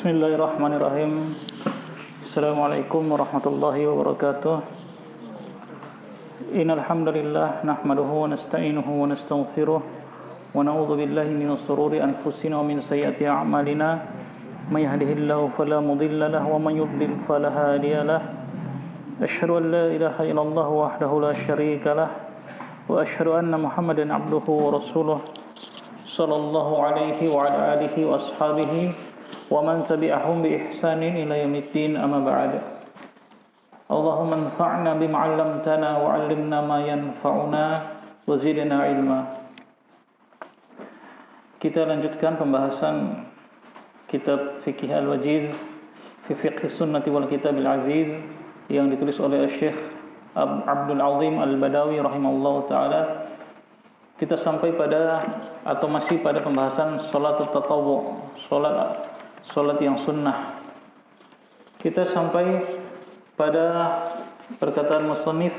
Bismillahirrahmanirrahim. Assalamualaikum warahmatullahi wabarakatuh. Innal hamdalillah nahmaduhu wa nasta'inuhu wa nastaghfiruh wa na'udzu billahi min shururi anfusina wa min sayyiati a'malina. May yahdihillahu fala mudilla lahu wa may yudlil fala hadiya lahu. Asyhadu an la ilaha illallah wahdahu la syarika lahu wa asyhadu anna Muhammadan abduhu wa rasuluh sallallahu alaihi wa ala alihi wa ashabihi wa man tabi'ahum bi ihsanin ila yaumiddin, amma ba'd. Allahumma anfa'na bima 'allamtana wa 'allimna ma yanfa'una wa zidna ilma. Kita lanjutkan pembahasan kitab Fiqh Al-Wajiz fi Fiqh Sunnati wal Kitab Al-Aziz yang ditulis oleh Syekh Abdul Azim Al-Badawi rahimahullahu taala. Kita sampai pada atau masih pada pembahasan salat tatawwu, salat yang sunnah. Kita sampai pada perkataan musannif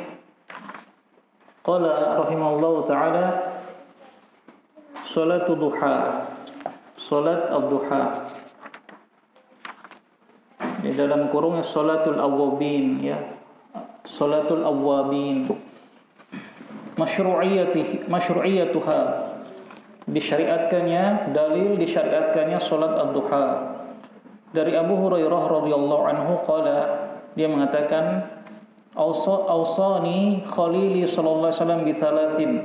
qala rahimahullahu taala salatul duha, salat ad-duha. Di dalam kurungnya salatul awwabin, ya, salatul awwabin. Masyru'iyatuha, disyariatkannya, dalil disyariatkannya salat ad-duha. Dari Abu Hurairah radhiyallahu anhu qala, dia mengatakan awsani khalili sallallahu alaihi wasallam bi thalathin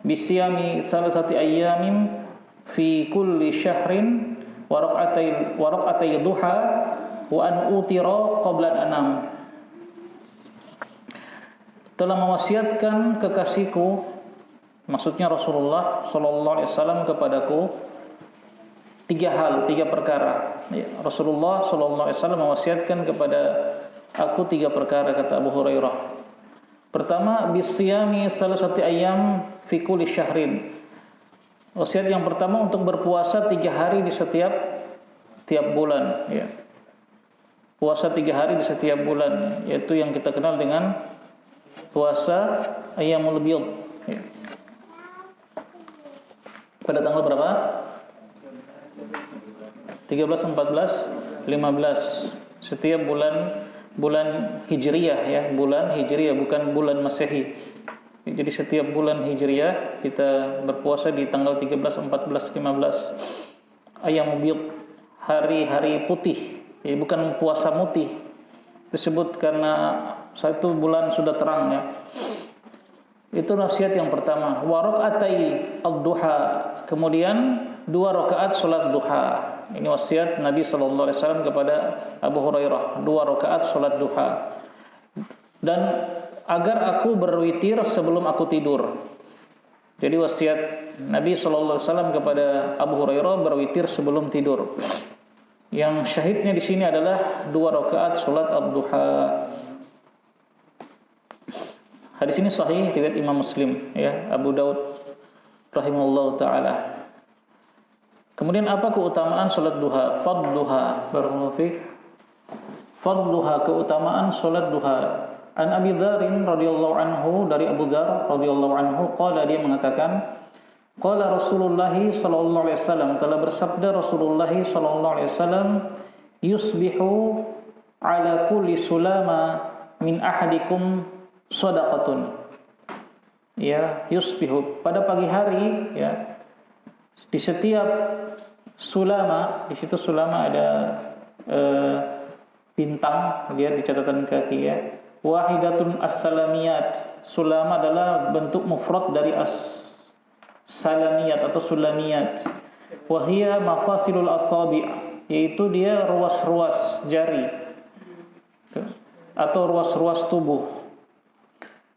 bisiyami thalathati ayyamin fi kulli syahrin wa raq'atay duha wa an utira qabla anam. Telah mewasiatkan kekasihku, maksudnya Rasulullah sallallahu alaihi wasallam, kepadaku tiga perkara. Ya, Rasulullah sallallahu alaihi wasallam mewasiatkan kepada aku tiga perkara, kata Abu Hurairah. Pertama, bisyami salasati ayyam fi kulli syahrin. Wasiat yang pertama untuk berpuasa 3 hari di setiap bulan, ya. Puasa 3 hari di setiap bulan, yaitu yang kita kenal dengan puasa ayyamul bid, ya. Pada tanggal berapa? 13, 14, 15 setiap bulan Hijriyah, ya, bulan Hijriyah, bukan bulan Masehi. Jadi setiap bulan Hijriyah kita berpuasa di tanggal 13, 14, 15 ayyamul bid, hari-hari putih, ya, bukan puasa mutih. Disebut karena satu bulan sudah terang, ya. Itu nasihat yang pertama. Wa raq'atay ad-duha, kemudian 2 rakaat salat duha. Ini wasiat Nabi sallallahu alaihi wasallam kepada Abu Hurairah, 2 rakaat salat duha. Dan agar aku berwitir sebelum aku tidur. Jadi wasiat Nabi sallallahu alaihi wasallam kepada Abu Hurairah berwitir sebelum tidur. Yang syahidnya di sini adalah 2 rakaat salat ad-duha. Hadis ini sahih riwayat Imam Muslim, ya, Abu Daud rahimahullahu taala. Kemudian apa keutamaan salat duha? Fadluha, barakallahu fiik. Fadluha, keutamaan salat duha. An Abi Dzar radhiyallahu anhu, dari Abu Dzar radhiyallahu anhu, qala, dia mengatakan, qala Rasulullah sallallahu alaihi wasallam, telah bersabda Rasulullah sallallahu alaihi wasallam, yusbihu ala kulli sulama min ahadikum shadaqatun. Ya, yusbihu, pada pagi hari, ya, di setiap sulama, di situ sulama ada bintang, dia di catatan kaki, ya. Wahidatun as-salamiyat, sulama adalah bentuk mufrad dari as-salamiyat atau sulamiyat. Wahia mafasilul asabi', yaitu dia ruas-ruas jari atau ruas-ruas tubuh.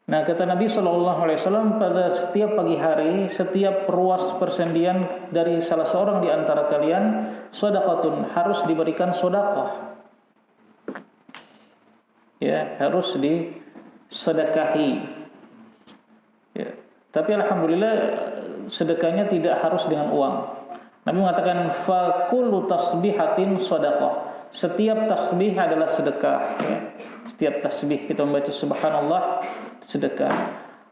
Nah, kata Nabi sallallahu alaihi wasallam, pada setiap pagi hari, setiap ruas persendian dari salah seorang di antara kalian, shadaqatun, harus diberikan sedekah. Ya, harus disedekahi. Ya. Tapi alhamdulillah sedekahnya tidak harus dengan uang. Nabi mengatakan fa kullu tasbihatin shadaqah. Setiap tasbih adalah sedekah, ya. Setiap tasbih kita membaca subhanallah, sedekah.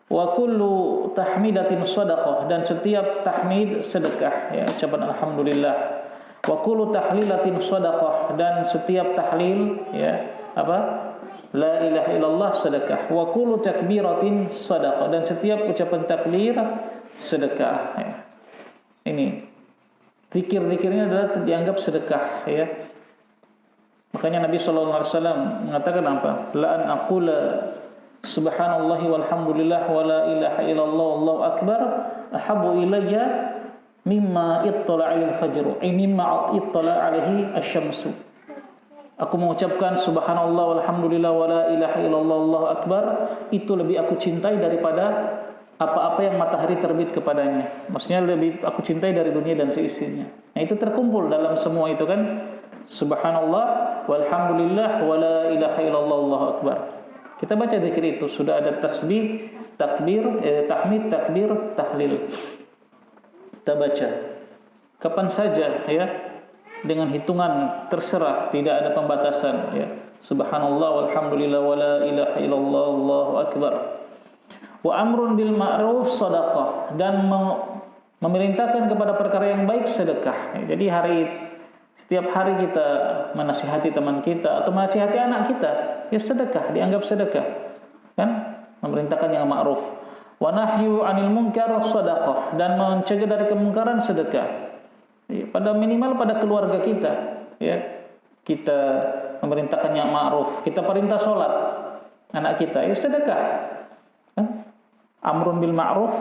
Wa kullu tahmidatin shadaqah, dan setiap tahmid sedekah, ya, ucapan alhamdulillah. Wa kullu tahlilatin shadaqah, dan setiap tahlil ya apa? La ilaha illallah sedekah. Wa kullu takbiratin shadaqah, dan setiap ucapan takbir sedekah ya. Ini zikir-zikirnya adalah dianggap sedekah ya. Makanya Nabi sallallahu alaihi wasallam mengatakan apa? La an aqula subhanallahi walhamdulillah wa la ilaha illallah wallahu akbar ahabbu ilayya mimma ittala'il fajr, mimma ittala' alaihi asy-syamsu. Aku mengucapkan subhanallah walhamdulillah wa la ilaha illallah wallahu akbar, itu lebih aku cintai daripada apa-apa yang matahari terbit kepadanya. Maksudnya lebih aku cintai dari dunia dan seisinya. Nah, itu terkumpul dalam semua itu kan, subhanallah walhamdulillah wa la ilaha illallah wallahu akbar. Kita baca zikir itu, sudah ada tasbih, takbir, tahmid, takbir, tahlil. Kita baca kapan saja ya, dengan hitungan terserah, tidak ada pembatasan ya. Subhanallah walhamdulillah wa la ilaha illallah wallahu akbar. Wa amrun bil ma'ruf shadaqah, dan memerintahkan kepada perkara yang baik sedekah. Jadi setiap hari kita menasihati teman kita atau menasihati anak kita, ya sedekah, dianggap sedekah. Kan? Memerintahkan yang ma'ruf. Wa nahyu 'anil munkar shadaqah, dan mencegah dari kemungkaran sedekah. Pada minimal pada keluarga kita, ya. Kita memerintahkan yang ma'ruf, kita perintah salat anak kita, ya sedekah. Kan? Amrun bil ma'ruf,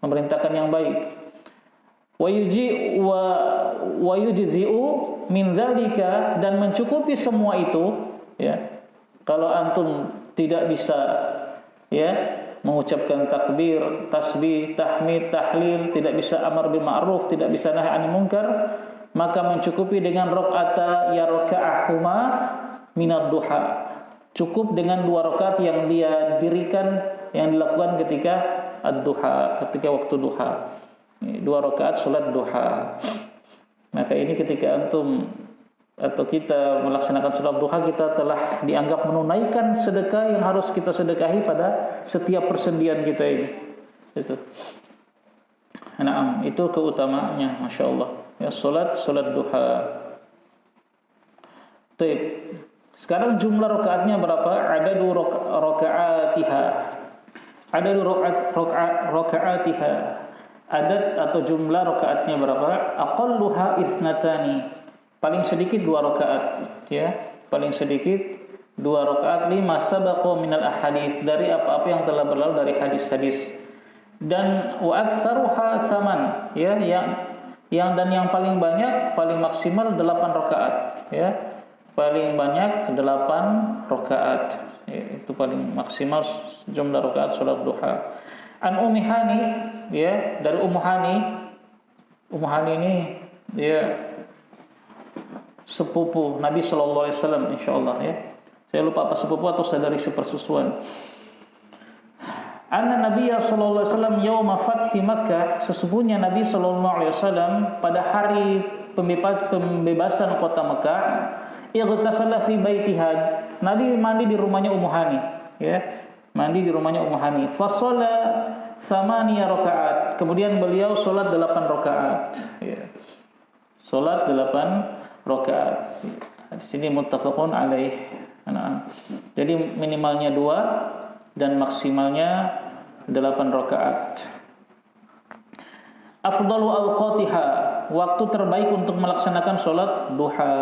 memerintahkan yang baik. Wa yujzi'u min dzalika, dan mencukupi semua itu ya. Kalau antum tidak bisa ya mengucapkan takbir, tasbih, tahmid, tahlil, tidak bisa amar bil ma'ruf, tidak bisa nahi 'anil munkar, maka mencukupi dengan rakaata yarka'ahuma minad duha. Cukup dengan 2 rakaat yang dia dirikan, yang dilakukan ketika ad-duha, ketika waktu duha. 2 rakaat salat duha. Maka ini ketika antum atau kita melaksanakan salat duha, kita telah dianggap menunaikan sedekah yang harus kita sedekahi pada setiap persendian kita ini. Itu. Nah, itu keutamaannya, masya Allah. Ya, salat duha. Baik. Sekarang jumlah rakaatnya berapa? Ada 2 rakaatiha. Ada 2 rakaatiha. Adat atau jumlah rakaatnya berapa? Aqalluha itsnatani. Paling sedikit 2 rakaat, ya. Paling sedikit 2 rakaat, lima sabaqa minal ahadits, dari apa-apa yang telah berlalu dari hadis-hadis. Dan wa aktsaruha tsaman, ya, yang paling banyak, paling maksimal 8 rakaat, ya. Paling banyak 8 rakaat. Ya, itu paling maksimal jumlah rakaat salat duha. An Ummi Hani, ya, dari Ummu Hani. Ummu Hani ini dia sepupu Nabi sallallahu alaihi wasallam insyaallah ya. Saya lupa apa sepupu atau saudari sepersusuan. Anna Nabiyya sallallahu alaihi wasallam yauma fathi Makkah, sesungguhnya Nabi sallallahu alaihi wasallam pada hari pembebasan kota Mekah, ightasala fi baitiha. Nabi mandi di rumahnya Ummu Hani, ya. Mandi di rumahnya Ummu Hani. Fa shalla 8 rakaat. Kemudian beliau salat 8 rakaat, ya. Salat 8 rakaat. Di sini muttafaqun alaih. Jadi minimalnya 2 dan maksimalnya 8 rakaat. Afdalu awqatiha, waktu terbaik untuk melaksanakan salat duha.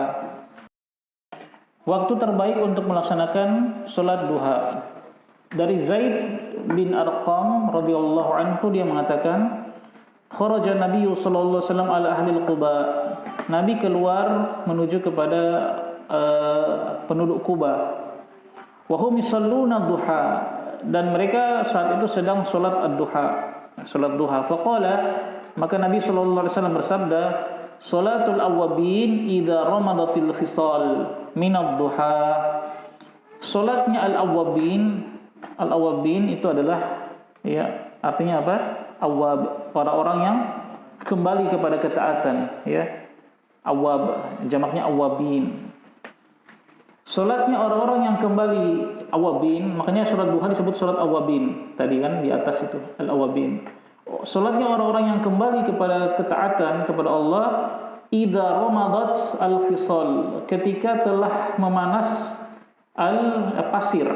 Waktu terbaik untuk melaksanakan salat duha. Dari Zaid bin Arqam radhiyallahu anhu, dia mengatakan, kharaja Nabi sallallahu alaihi wasallam ala ahli Quba. Nabi keluar menuju kepada penduduk Quba. Wa hum yusalluna duha, dan mereka saat itu sedang salat ad-duha, salat duha. Faqala, maka Nabi sallallahu alaihi wasallam bersabda, salatul awwabin idza ramadatil fisal min ad-duha. Salatnya al-awwabin itu adalah, ya, artinya apa? Awwab, orang-orang yang kembali kepada ketaatan, ya. Awwab, jamaknya awwabin. Salatnya orang-orang yang kembali, awwabin, makanya salat duha disebut salat awwabin. Tadi kan di atas itu al-awwabin. Salatnya orang-orang yang kembali kepada ketaatan kepada Allah idza ramadat al-fisal, ketika telah memanas al-pasir.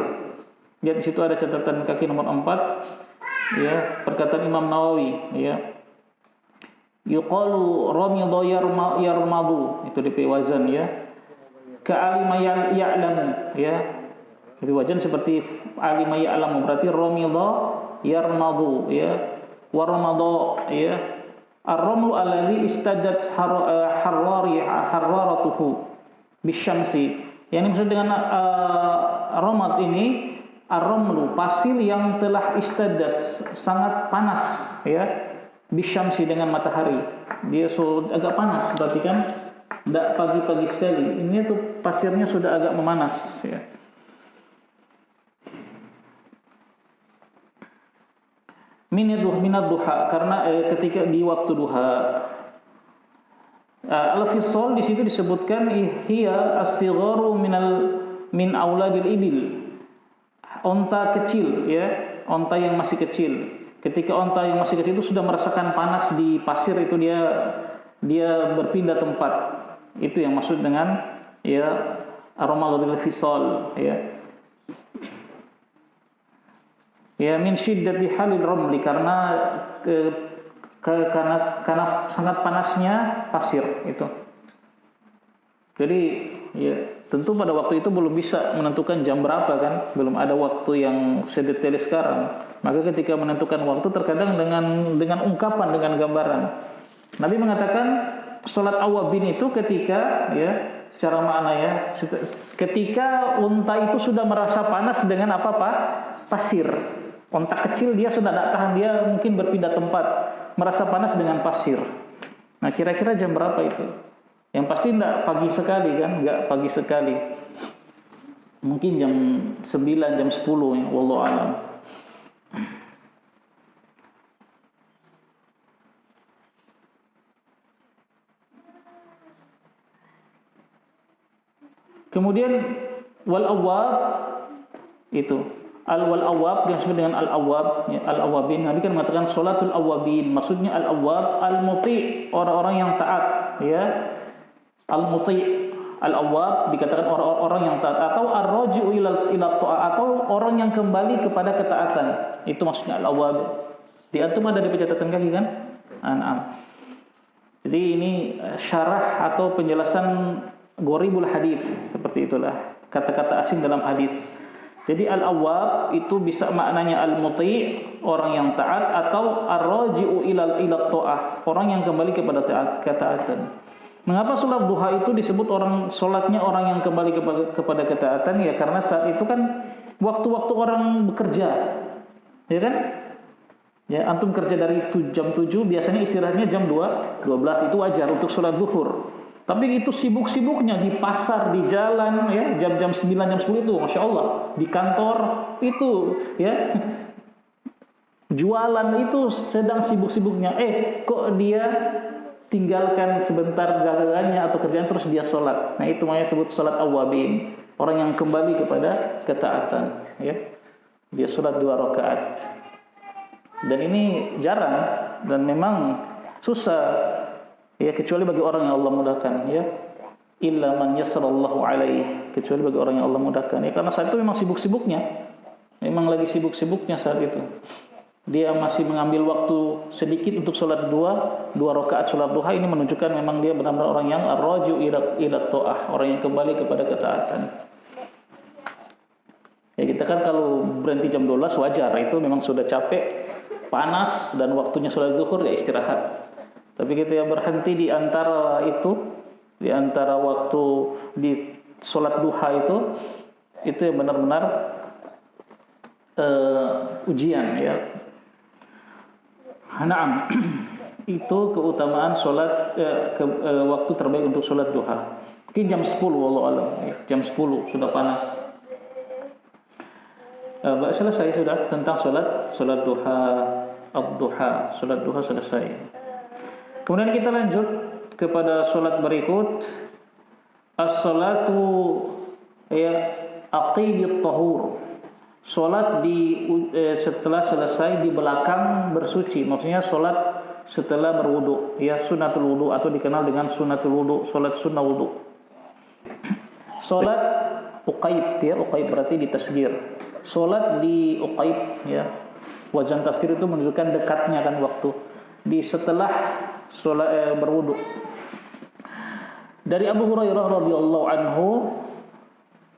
Lihat di situ ada catatan kaki nomor 4, ya, perkataan Imam Nawawi, ya. Yuqalu ramidha yarmadu, itu di wazan, ya. Ka'alima ya'lamu, ya. Jadi wazan seperti alima ya'lamu, berarti ramidha yarmadu, ya. Wa ramada, ya. Ar-ramlu alladhi istaddat hararatuhu bisyamsi. Yang dimaksud dengan ramad ini, ar-ramlu, pasir yang telah istaddat, sangat panas, ya, bisyamsi, dengan matahari. Dia agak panas, berarti kan tidak pagi-pagi sekali. Ini tuh pasirnya sudah agak memanas, ya. Minad duha, karena ketika di waktu duha. Al-fisal di situ disebutkan hiya as-sigharu min auladil ibil. Onta kecil, ya, onta yang masih kecil. Ketika onta yang masih kecil itu sudah merasakan panas di pasir, itu dia berpindah tempat. Itu yang maksud dengan, ya, aromatul fisal, ya. Ya, min syiddati halil ramli, karena karena sangat panasnya pasir itu. Jadi, ya, tentu pada waktu itu belum bisa menentukan jam berapa, kan, belum ada waktu yang sedetail sekarang. Maka ketika menentukan waktu terkadang dengan ungkapan, dengan gambaran. Nabi mengatakan salat awabin itu ketika, ya, secara makna, ya, ketika unta itu sudah merasa panas dengan apa, Pak? Pasir. Unta kecil dia sudah tidak tahan, dia mungkin berpindah tempat, merasa panas dengan pasir. Nah, kira-kira jam berapa itu? Yang pasti tidak pagi sekali, kan? Enggak pagi sekali. Mungkin jam 9, jam 10, ya, wallahu a'lam. Kemudian wal awwab itu wal awwab yang disebut dengan al awwab, ya, al awwabin. Nabi kan mengatakan salatul awwabin, maksudnya al awwab al muti, orang-orang yang taat, ya. Al muti, al awwab dikatakan orang-orang yang taat, atau ar-raji'u ila ta'ah, atau orang yang kembali kepada ketaatan. Itu maksudnya al awwab. Di antum ada di pencatatan kaki, kan? An'am. Jadi ini syarah atau penjelasan gharibul hadis, seperti itulah kata-kata asing dalam hadis. Jadi al-awwab itu bisa maknanya al-muti, orang yang taat, atau ar-raji'u ila ta'ah, orang yang kembali kepada ketaatan. Mengapa salat duha itu disebut salatnya orang yang kembali kepada ketaatan? Ya karena saat itu kan waktu-waktu orang bekerja, ya kan? Ya, antum kerja dari jam 7, biasanya istirahatnya jam 12, itu wajar untuk salat zuhur. Tapi itu sibuk-sibuknya di pasar, di jalan, ya, jam-jam 9, jam 10 itu, Masya Allah. Di kantor itu, ya, jualan itu sedang sibuk-sibuknya. Kok dia tinggalkan sebentar dagangannya atau kerjaan terus dia sholat. Nah, itu namanya sebut sholat awwabin. Orang yang kembali kepada ketaatan, ya. Dia sholat 2 rakaat. Dan ini jarang dan memang susah. Ya, kecuali bagi orang yang Allah mudahkan, ya. Illa man yassarallahu alaihi, kecuali bagi orang yang Allah mudahkan. Ya, karena saat itu memang sibuk-sibuknya. Memang lagi sibuk-sibuknya saat itu. Dia masih mengambil waktu sedikit untuk sholat 2 rakaat sholat duha. Ini menunjukkan memang dia benar-benar orang yang ar-raji'u ila ta'ah, orang yang kembali kepada ketaatan. Ya, kita kan kalau berhenti jam 12 wajar, itu memang sudah capek, panas, dan waktunya sholat zuhur, ya istirahat. Tapi kita yang berhenti di antara itu, di antara waktu di sholat duha itu yang benar-benar ujian, ya. Naam, itu keutamaan sholat waktu terbaik untuk sholat duha. Mungkin jam 10, wallahu a'lam. Jam 10 sudah panas. Selesai sudah tentang sholat duha, ad-duha, sholat duha selesai. Kemudian kita lanjut kepada sholat berikut, as-salatu, ya, aqibit tahur. Sholat setelah selesai di belakang bersuci, maksudnya sholat setelah berwudu, ya, sunnatul wudu atau dikenal dengan sunnatul wudu, salat sunnah wudu. Salat uqaib, ya, uqaib berarti ditasghir. Salat di uqaib, ya. Wazan tasghir itu menunjukkan dekatnya kan waktu. Di setelah salat berwudu. Dari Abu Hurairah radhiyallahu anhu,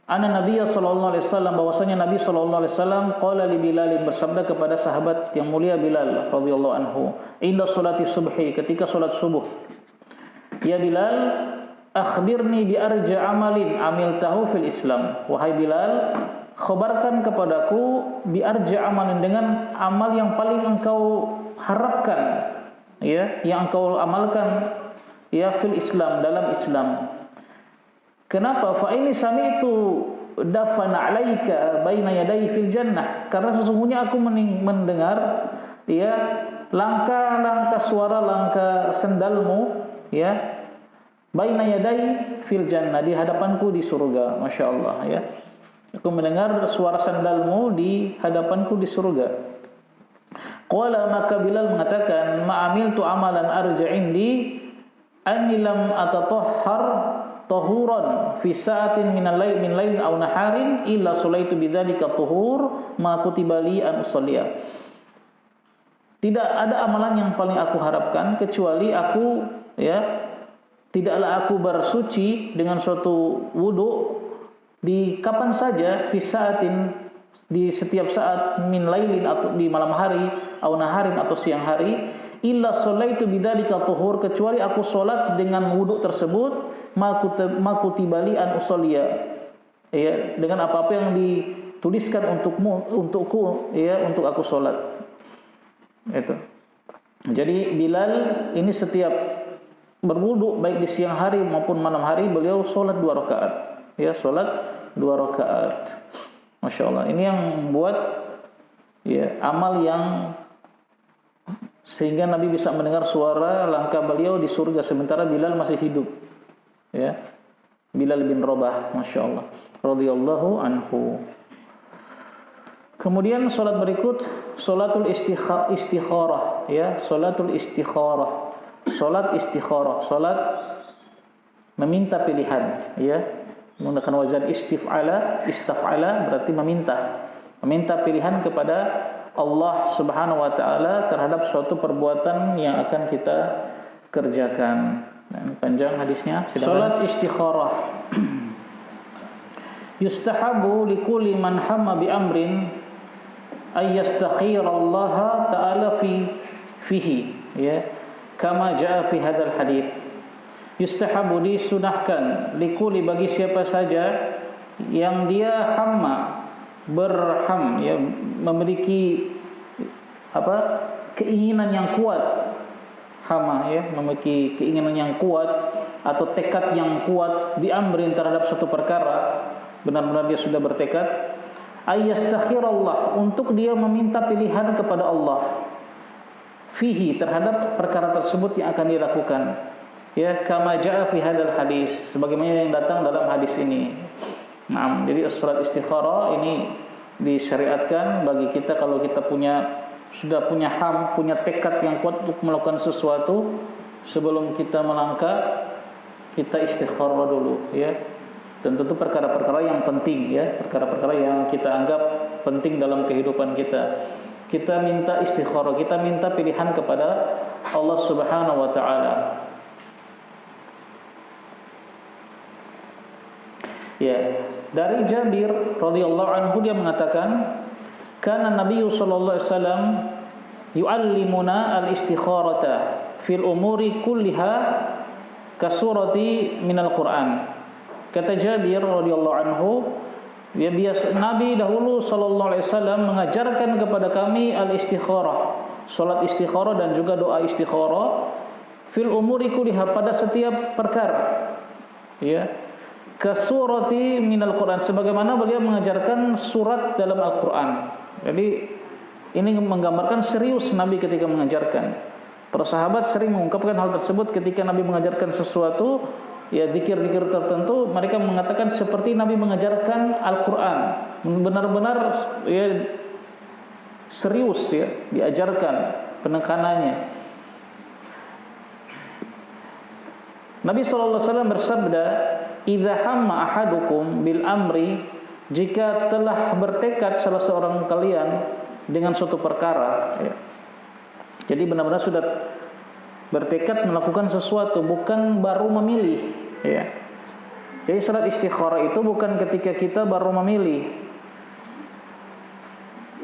anna Nabiy sallallahu alaihi wasallam, bahwasanya Nabi sallallahu alaihi wasallam qala li Bilal, bersabda kepada sahabat yang mulia Bilal radhiyallahu anhu, inda salati subhi, ketika salat subuh, ya Bilal, akhbirni bi arja amalin amiltahu fil Islam. Wahai Bilal, khabarkan kepadaku bi arja amalin, dengan amal yang paling engkau harapkan, ya, yang engkau amalkan, ya, fil Islam, dalam Islam. Kenapa? Fa ini sami'tu dafana 'alaika baina yaday fil jannah. Karena sesungguhnya aku mendengar, ya, langkah-langkah suara, langkah sendalmu, ya, baina yaday fil jannah, di hadapanku di surga. Masya Allah, ya. Aku mendengar suara sandalmu di hadapanku di surga. Qala, maka Bilal mengatakan, ma'amiltu amalan arja indi anni lam atatahhar tahuran fi sa'atin min lailin aw naharin illa sulaitu bidzalika tuhur ma kutiba li an usalliya. Tidak ada amalan yang paling aku harapkan kecuali aku, ya, tidaklah aku bersuci dengan suatu wudu di kapan saja, fi sa'atin, di setiap saat, min lailin, atau di malam hari, aw naharin, atau siang hari, illa sholaitu bidzalika tuhur, kecuali aku salat dengan wudu tersebut, makutibali an usollia, ya, dengan apa-apa yang dituliskan untukku, ya, untuk aku salat. Itu. Jadi Bilal ini setiap berwudu baik di siang hari maupun malam hari, beliau salat 2 rakaat, ya, salat 2 rakaat. Masya Allah, ini yang membuat, ya, amal yang sehingga Nabi bisa mendengar suara langkah beliau di surga sementara Bilal masih hidup, ya, Bilal bin Rabah, Masya Allah, radhiyallahu anhu. Kemudian salat berikut, salatul istikharah, ya, salatul istikharah, salat istikharah, salat meminta pilihan, ya, menggunakan wazan istaf'ala berarti meminta pilihan kepada Allah Subhanahu wa taala terhadap suatu perbuatan yang akan kita kerjakan. Nah, panjang hadisnya. Salat istikharah. Yustahabu likulli man hamma bi amrin ay yastakhira Allah taala fihi, ya, kama jaa fi hadzal hadits. Yustahabu, disunahkan, likulli, bagi siapa saja yang dia hamma, berham, ya, memiliki keinginan yang kuat, hama, ya, memiliki keinginan yang kuat atau tekad yang kuat, bi amrin, terhadap suatu perkara, benar-benar dia sudah bertekad, ayyastakhirallah, untuk dia meminta pilihan kepada Allah, fihi, terhadap perkara tersebut yang akan dilakukan, ya, kama jaa fi hadzal hadis, sebagaimana yang datang dalam hadis ini. Nah, jadi salat istikharah ini disyariatkan bagi kita kalau kita sudah punya punya tekad yang kuat untuk melakukan sesuatu, sebelum kita melangkah, kita istikharah dulu, ya. Dan tentu perkara-perkara yang penting, ya, perkara-perkara yang kita anggap penting dalam kehidupan kita. Kita minta istikharah, kita minta pilihan kepada Allah Subhanahu wa taala. Ya, dari Jabir radhiyallahu anhu, dia mengatakan, kana Nabi sallallahu alaihi wasallam yu'allimuna al-istikharata fil umuri kulliha kasurati minal Qur'an. Kata Jabir radhiyallahu anhu, ya, biasa Nabi dahulu sallallahu alaihi wasallam mengajarkan kepada kami al-istikharah, salat istikharah dan juga doa istikharah, fil umuri kulliha, pada setiap perkara, ya, kasurati minal Quran, sebagaimana beliau mengajarkan surat dalam Al-Quran. Jadi ini menggambarkan serius Nabi ketika mengajarkan. Para sahabat sering mengungkapkan hal tersebut ketika Nabi mengajarkan sesuatu, ya, zikir-zikir tertentu, mereka mengatakan seperti Nabi mengajarkan Al-Quran, benar-benar, ya, serius, ya, diajarkan penekanannya. Nabi SAW bersabda, "Idza hamma ahadukum bil amri," jika telah bertekad salah seorang kalian dengan suatu perkara, ya. Jadi benar-benar sudah bertekad melakukan sesuatu, bukan baru memilih, ya. Jadi salat istikharah itu bukan ketika kita baru memilih.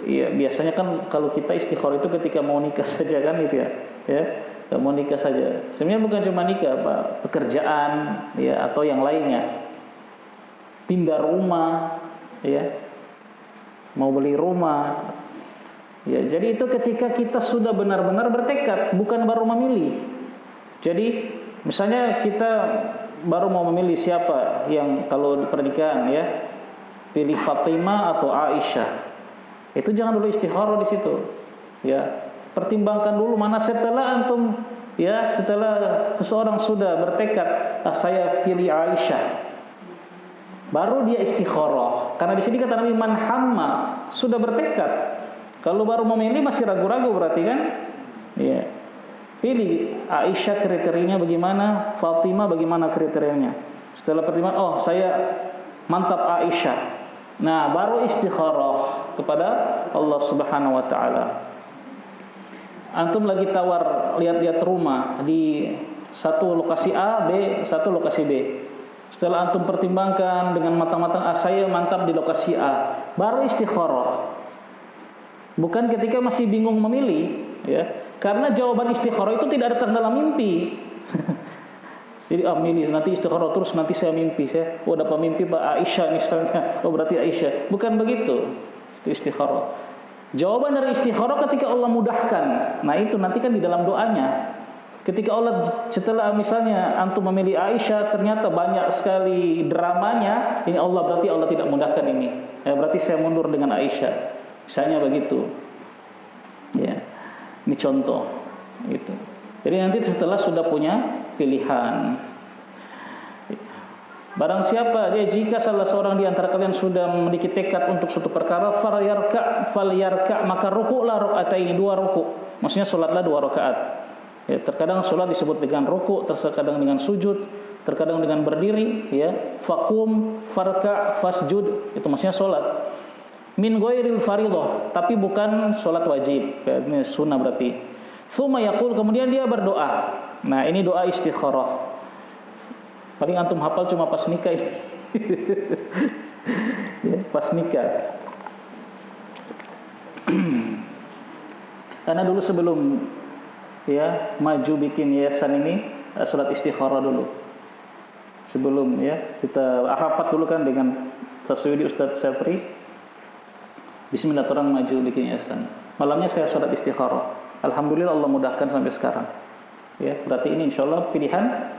Ya, biasanya kan kalau kita istikharah itu ketika mau nikah saja kan gitu ya. Ya. Mau nikah saja. Sebenarnya bukan cuma nikah, Pak, pekerjaan ya atau yang lainnya. Pindah rumah, ya. Mau beli rumah. Ya, jadi itu ketika kita sudah benar-benar bertekad, bukan baru memilih. Jadi, misalnya kita baru mau memilih siapa yang kalau pernikahan ya, pilih Fatimah atau Aisyah. Itu jangan dulu istikharah di situ. Ya. Pertimbangkan dulu mana setelah antum ya, setelah seseorang sudah bertekad, saya pilih Aisyah. Baru dia istikharah. Karena di sini kata Nabi, man hamma, sudah bertekad. Kalau baru memilih masih ragu-ragu berarti kan? Ya. Pilih Aisyah kriterianya bagaimana, Fatimah bagaimana kriterianya. Setelah pertimbangan, saya mantap Aisyah. Nah, baru istikharah kepada Allah Subhanahu wa taala. Antum lagi tawar lihat-lihat rumah di satu lokasi A, B, satu lokasi B. Setelah antum pertimbangkan dengan matang-matang, saya mantap di lokasi A. Baru istikharah. Bukan ketika masih bingung memilih, ya. Karena jawaban istikharah itu tidak datang dalam mimpi. Jadi milih nanti istikharah terus nanti saya mimpi, saya dapat mimpi Pak Aisyah misalnya. Berarti Aisyah. Bukan begitu. Itu istikharah. Jawaban dari istikharah ketika Allah mudahkan. Nah itu nanti kan di dalam doanya. Ketika Allah setelah misalnya antum memilih Aisyah ternyata banyak sekali dramanya, ini Allah berarti Allah tidak mudahkan ini. Ya, berarti saya mundur dengan Aisyah. Misalnya begitu. Ya. Ini contoh itu. Jadi nanti setelah sudah punya pilihan. Barang siapa jika salah seorang di antara kalian sudah memiliki tekad untuk suatu perkara, falyarka, maka rukuklah rakaataini, 2 rukuk. Maksudnya salatlah 2 rakaat. Ya, terkadang salat disebut dengan rukuk, terkadang dengan sujud, terkadang dengan berdiri, ya. Faqum, farka, fasjud, itu maksudnya salat. Min ghairil fardhah, tapi bukan salat wajib. Ya, ini sunnah berarti. Tsumma yaqul, kemudian dia berdoa. Nah, ini doa istikharah. Paling antum hafal cuma pas nikah ini. Ya, pas nikah. Karena dulu sebelum ya maju bikin yayasan ini, salat istikharah dulu. Sebelum ya kita rapat dulu kan dengan Sasyidi Ustaz Syafri. Bismillah, orang maju bikin yayasan. Malamnya saya salat istikharah. Alhamdulillah Allah mudahkan sampai sekarang. Ya, berarti ini insyaallah pilihan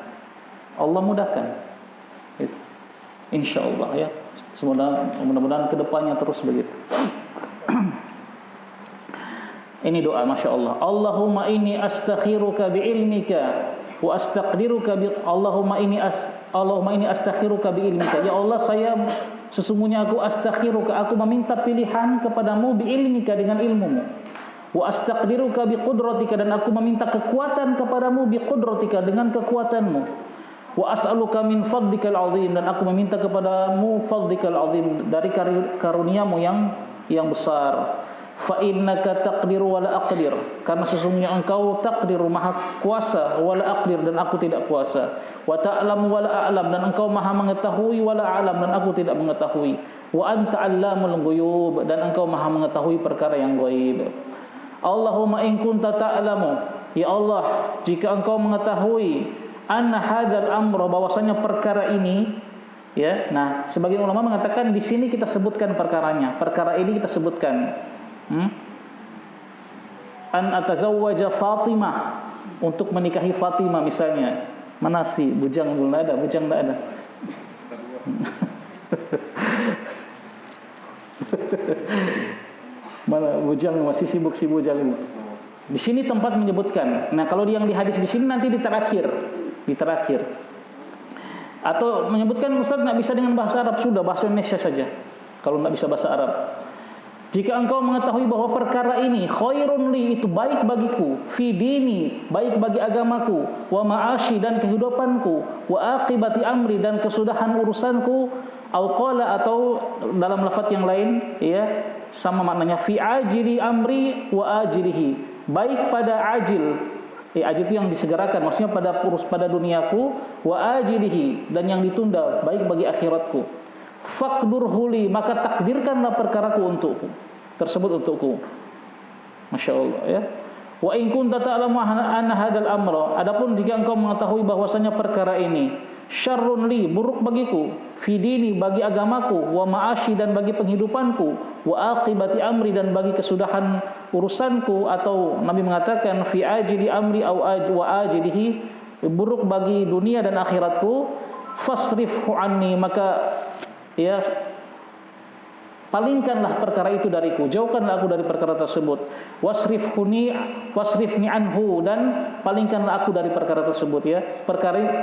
Allah mudahkan. Itu. Insyaallah ya. Semoga mudah-mudahan kedepannya terus begitu. Ini doa, masya Allah. Allahumma inni astakhiruka bi'ilmika wa astaqdiruka bi Allahumma inni astakhiruka bi'ilmika. Ya Allah, saya sesungguhnya aku astakhiruka, aku meminta pilihan kepadamu bi'ilmika, dengan ilmumu. Wa astaqdiruka biqudratika, dan aku meminta kekuatan kepadamu biqudratika, dengan kekuatanmu. Wa as'aluka min fadlikal azim, dan aku meminta kepadamu fadlikal azim, dari karuniamu yang besar. Fa innaka taqdiru wa la aqdir, karena sesungguhnya engkau taqdiru, maha kuasa, wa la aqdir, dan aku tidak kuasa. Wa ta'lamu wa la a'lam, dan engkau maha mengetahui, wa la a'lam, dan aku tidak mengetahui. Wa anta 'allamul ghuyub, dan engkau maha mengetahui perkara yang ghaib. Allahumma in kunta ta'lamu, ya Allah, jika engkau mengetahui anna hadzal amra, bahwasanya perkara ini, ya. Nah, sebagian ulama mengatakan di sini kita sebutkan perkaranya. Perkara ini kita sebutkan. An atazawwaja Fatimah, untuk menikahi Fatimah misalnya. Mana sih bujang belum ada, bujang enggak ada. Mana bujang, masih sibuk si bujang ini. Di sini tempat menyebutkan. Nah, kalau yang di hadis di sini nanti di terakhir. Atau menyebutkan Ustaz nggak bisa dengan bahasa Arab, sudah bahasa Indonesia saja. Kalau nggak bisa bahasa Arab. Jika engkau mengetahui bahwa perkara ini khairun li, itu baik bagiku, fi dini, baik bagi agamaku, wa ma'ashi, dan kehidupanku, wa aqibati amri, dan kesudahan urusanku, au qala, atau dalam lafaz yang lain ya sama maknanya, fi ajili amri wa ajilihi, baik pada ajil, ajil itu yang disegerakan, maksudnya pada duniaku, wa ajilihi, dan yang ditunda, baik bagi akhiratku. Faqdurhu li, maka takdirkanlah perkaraku untukku. Masya Allah ya. Wa in kunta ta'lamu anna hadzal amra, adapun jika engkau mengetahui bahwasanya perkara ini syarrun li, buruk bagiku, fi dini, bagi agamaku, wa ma'ashi, dan bagi penghidupanku, wa aqibati amri, dan bagi kesudahan urusanku, atau Nabi mengatakan fi ajili amri au wa ajilihi, buruk bagi dunia dan akhiratku, fasrifhu anni, maka ya palingkanlah perkara itu dariku, jauhkanlah aku dari perkara tersebut. Wasrifni anhu, dan palingkanlah aku dari perkara tersebut ya.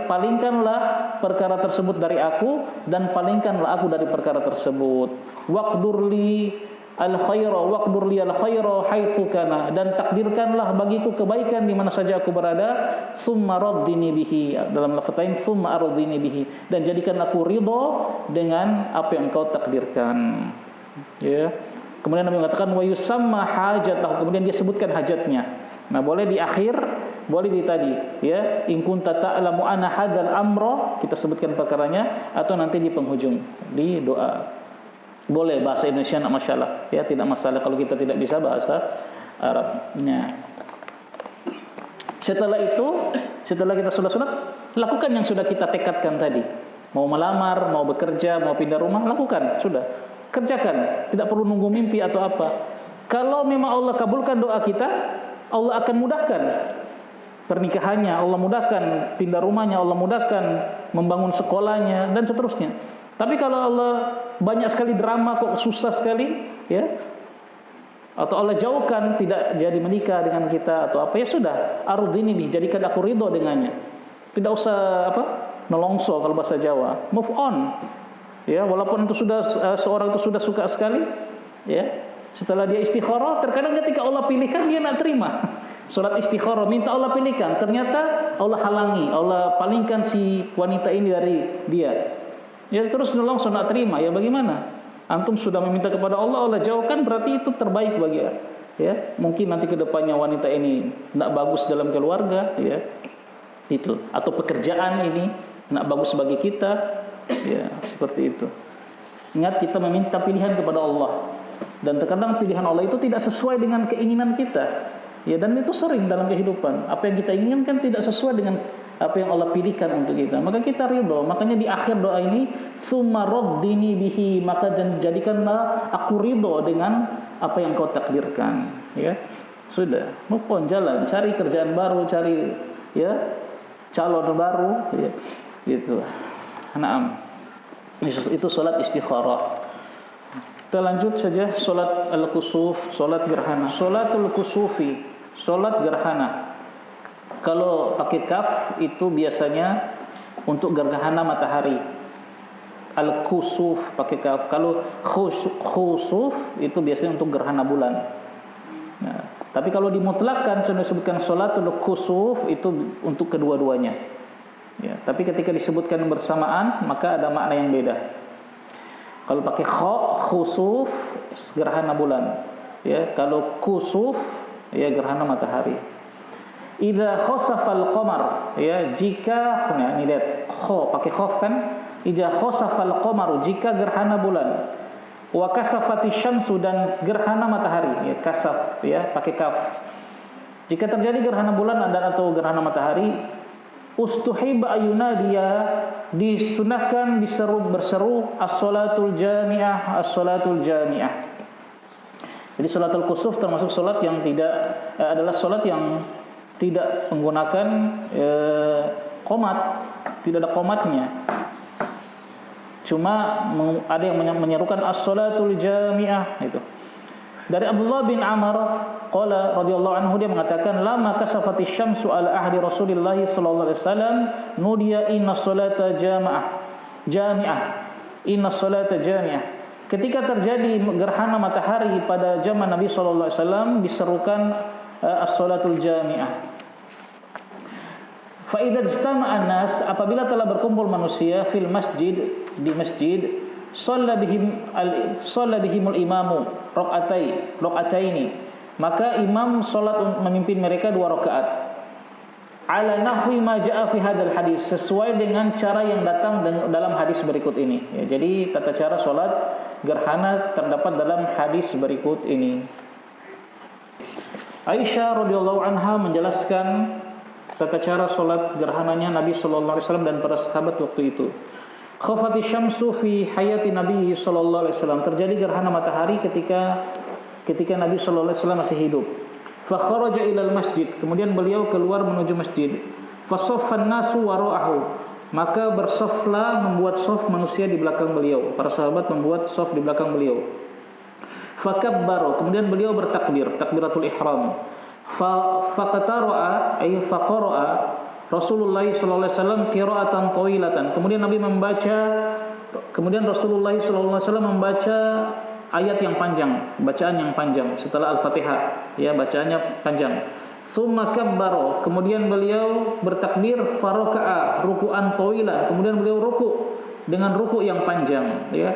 Palingkanlah perkara tersebut dari aku, dan palingkanlah aku dari perkara tersebut. Waqdurli al-khaira haitsu kana, dan takdirkanlah bagiku kebaikan di mana saja aku berada. Tsumma raddini bihi, dalam lafaz lain tsumma ardini bihi, dan jadikan aku ridha dengan apa yang engkau takdirkan. Ya. Kemudian Nabi mengatakan wa yusamma hajatahu, kemudian dia sebutkan hajatnya. Nah, boleh di akhir, boleh di tadi ya, in kunta ta'lamu anna hadzal amra, kita sebutkan perkaranya, atau nanti di penghujung di doa. Boleh bahasa Indonesia, enggak masalah ya, tidak masalah kalau kita tidak bisa bahasa Arabnya. Setelah kita sholat, lakukan yang sudah kita tekadkan tadi. Mau melamar, mau bekerja, mau pindah rumah, lakukan, sudah. Kerjakan, tidak perlu nunggu mimpi atau apa. Kalau memang Allah kabulkan doa kita, Allah akan mudahkan pernikahannya, Allah mudahkan pindah rumahnya, Allah mudahkan membangun sekolahnya, dan seterusnya. Tapi kalau Allah banyak sekali drama, kok susah sekali ya, atau Allah jauhkan, tidak jadi menikah dengan kita atau apa, ya sudah, ardini, jadikan aku ridho dengannya. Tidak usah nolongso kalau bahasa Jawa, move on. Ya, walaupun itu seorang itu sudah suka sekali, ya, setelah dia istikharah, terkadang ketika Allah pilihkan dia nak terima. Salat istikharah, minta Allah pilihkan, ternyata Allah halangi, Allah palingkan si wanita ini dari dia. Ya, terus nolongso nak terima, ya bagaimana? Antum sudah meminta kepada Allah, Allah jauhkan, berarti itu terbaik bagi dia. Ya, mungkin nanti kedepannya wanita ini tidak bagus dalam keluarga, ya, itu, atau pekerjaan ini tidak bagus bagi kita. Ya, seperti itu. Ingat, kita meminta pilihan kepada Allah, dan terkadang pilihan Allah itu tidak sesuai dengan keinginan kita. Ya, dan itu sering dalam kehidupan. Apa yang kita inginkan tidak sesuai dengan apa yang Allah pilihkan untuk kita. Maka kita ridho. Makanya di akhir doa ini, tsumma raddini bihi, maka dan jadikanlah aku ridho dengan apa yang kau takdirkan. Ya, sudah, move on, jalan, cari kerjaan baru, cari ya calon baru, ya, gitu. Naam. Itu salat istikharah. Kita lanjut saja salat al-kusuf, salat gerhana. Salatul kusufi, salat gerhana. Kalau pakai kaf itu biasanya untuk gerhana matahari. Al-kusuf pakai kaf. Kalau khusuf itu biasanya untuk gerhana bulan. Nah, tapi kalau dimutlakkan, contoh disebutkan salatul kusuf, itu untuk kedua-duanya. Ya, tapi ketika disebutkan bersamaan maka ada makna yang beda. Kalau pakai khusuf, gerhana bulan. Ya, kalau kusuf, ya gerhana matahari. Idza khasafal qamar, ya jika, nah ini lihat, pakai khaf kan? Idza khasafal qamar, jika gerhana bulan. Wa kasafati syamsu, dan gerhana matahari, ya kasaf, ya pakai kaf. Jika terjadi gerhana bulan dan atau gerhana matahari, ustuhiba ayunadiya, disunahkan berseru as-salatul jami'ah, as-salatul jami'ah. Jadi salatul kusuf termasuk salat yang adalah salat yang tidak menggunakan qomat, tidak ada qomatnya. Cuma ada yang menyerukan as-salatul jami'ah itu. Dari Abdullah bin Amr qala radhiyallahu anhu, dia mengatakan, lama kasafati syamsu ala ahdi Rasulillah sallallahu alaihi wasallam nudiya inna salata jami'ah, inna salata jami'ah. ketika terjadi gerhana matahari pada zaman Nabi sallallahu alaihi wasallam diserukan as-salatul jami'ah. Fa idza ijtama'an nas, apabila telah berkumpul manusia fil masjid, di masjid, shalla bihimul imamu raqataini, maka imam salat memimpin mereka 2 rakaat. Ala nahwi ma jaa fi hadzal hadis, sesuai dengan cara yang datang dalam hadis berikut ini. Ya, jadi tata cara salat gerhana terdapat dalam hadis berikut ini. Aisyah radhiyallahu anha menjelaskan tata cara salat gerhananya Nabi sallallahu alaihi wasallam dan para sahabat waktu itu. Khafati syamsu fi hayati Nabi sallallahu alaihi wasallam, terjadi gerhana matahari ketika Nabi sallallahu alaihi wasallam masih hidup. Fa kharaja ilal masjid, kemudian beliau keluar menuju masjid. Fa saffan nasu wara'ahu, maka bersaflah, membuat saf manusia di belakang beliau. Para sahabat membuat saf di belakang beliau. Fa kabbara, kemudian beliau bertakbir, takbiratul ihram. Faqara'a Rasulullah sallallahu alaihi wasallam qira'atan tawilatan. Kemudian Rasulullah sallallahu alaihi wasallam membaca ayat yang panjang, bacaan yang panjang setelah Al-Fatihah, ya, bacaannya panjang. Tsumma kabbara, kemudian beliau bertakbir, faraka'a ruku'an tawilan, kemudian beliau ruku' dengan ruku' yang panjang, ya.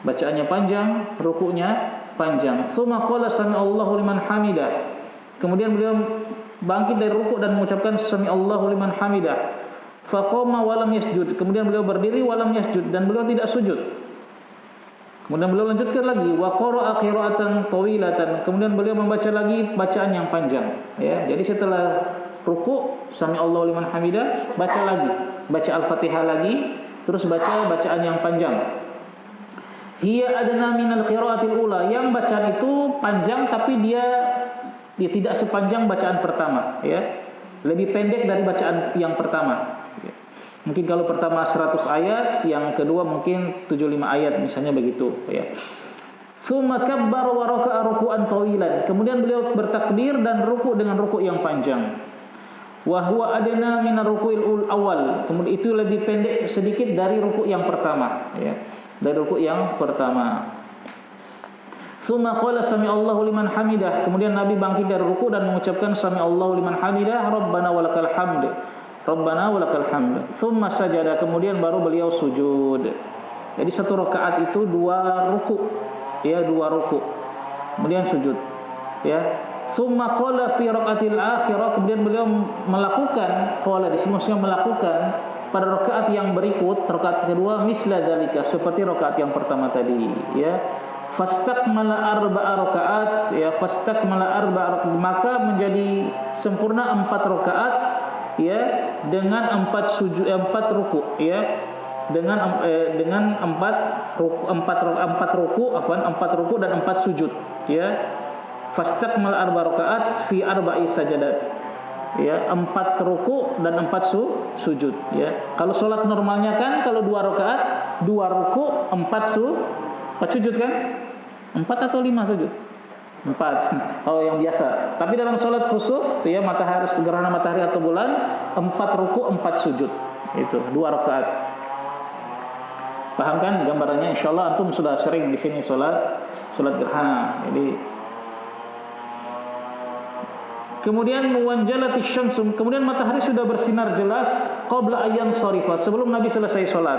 Bacaannya panjang, ruku'nya panjang. Tsumma qala sami'allahu liman hamidah. Kemudian beliau bangkit dari rukuk dan mengucapkan sami'allahu liman hamidah. Faqama wa lam yasjud. Kemudian beliau berdiri wa lam yasjud, dan beliau tidak sujud. Kemudian beliau lanjutkan lagi wa qara'a qira'atan tawilatan. Kemudian beliau membaca lagi bacaan yang panjang, ya. Jadi setelah rukuk sami'allahu liman hamidah, baca lagi, baca Al-Fatihah lagi, terus baca bacaan yang panjang. Hiya adna minal qira'atil ula, yang bacaan itu panjang tapi dia tidak sepanjang bacaan pertama, ya. Lebih pendek dari bacaan yang pertama. Mungkin kalau pertama 100 ayat, yang kedua mungkin 75 ayat misalnya begitu, ya. Tsumma kabbara wa raka'a ruku'an tawilan. Kemudian beliau bertakbir dan ruku' dengan ruku' yang panjang. Wa huwa adna minar ruku'il awal. Kemudian itu lebih pendek sedikit dari ruku' yang pertama, ya. Dari ruku' yang pertama. Tsumma qala sami'allahu liman hamidah. Kemudian Nabi bangkit dari ruku' dan mengucapkan sami'allahu liman hamidah, rabbana walakal hamd. Rabbana walakal hamd. Tsumma sajada, kemudian baru beliau sujud. Jadi satu rakaat itu 2 ruku', ya, 2 ruku'. Kemudian sujud, ya. Tsumma qala fi rakaatil akhirah, kemudian beliau melakukan, qala di sini maksudnya melakukan pada rakaat yang berikut, rakaat kedua, misla dzalika, seperti rakaat yang pertama tadi, ya. Fastakmala arba'a rakaat, ya, fastakmala arba'a rakaat, maka menjadi sempurna 4 rakaat, ya, dengan 4 sujud, 4 ruku', ya, dengan 4 ruku' dan 4 sujud, ya. Fastakmala arba'a rakaat fi arba'i sajadat, ya, 4 ruku' dan 4 sujud, ya. Kalau sholat normalnya kan kalau 2 rakaat, 2 ruku', 4 sujud kan? 4 atau 5 sujud? 4. Oh, yang biasa. Tapi dalam sholat khusuf, ya, matahari, gerhana matahari atau bulan, 4 ruku', 4 sujud. Itu 2 rakaat. Paham kan gambarannya? Insyaallah antum sudah sering di sini sholat gerhana. Jadi kemudian muwanjalati syamsum, kemudian matahari sudah bersinar jelas qabla ayyam sharifa, sebelum Nabi selesai sholat.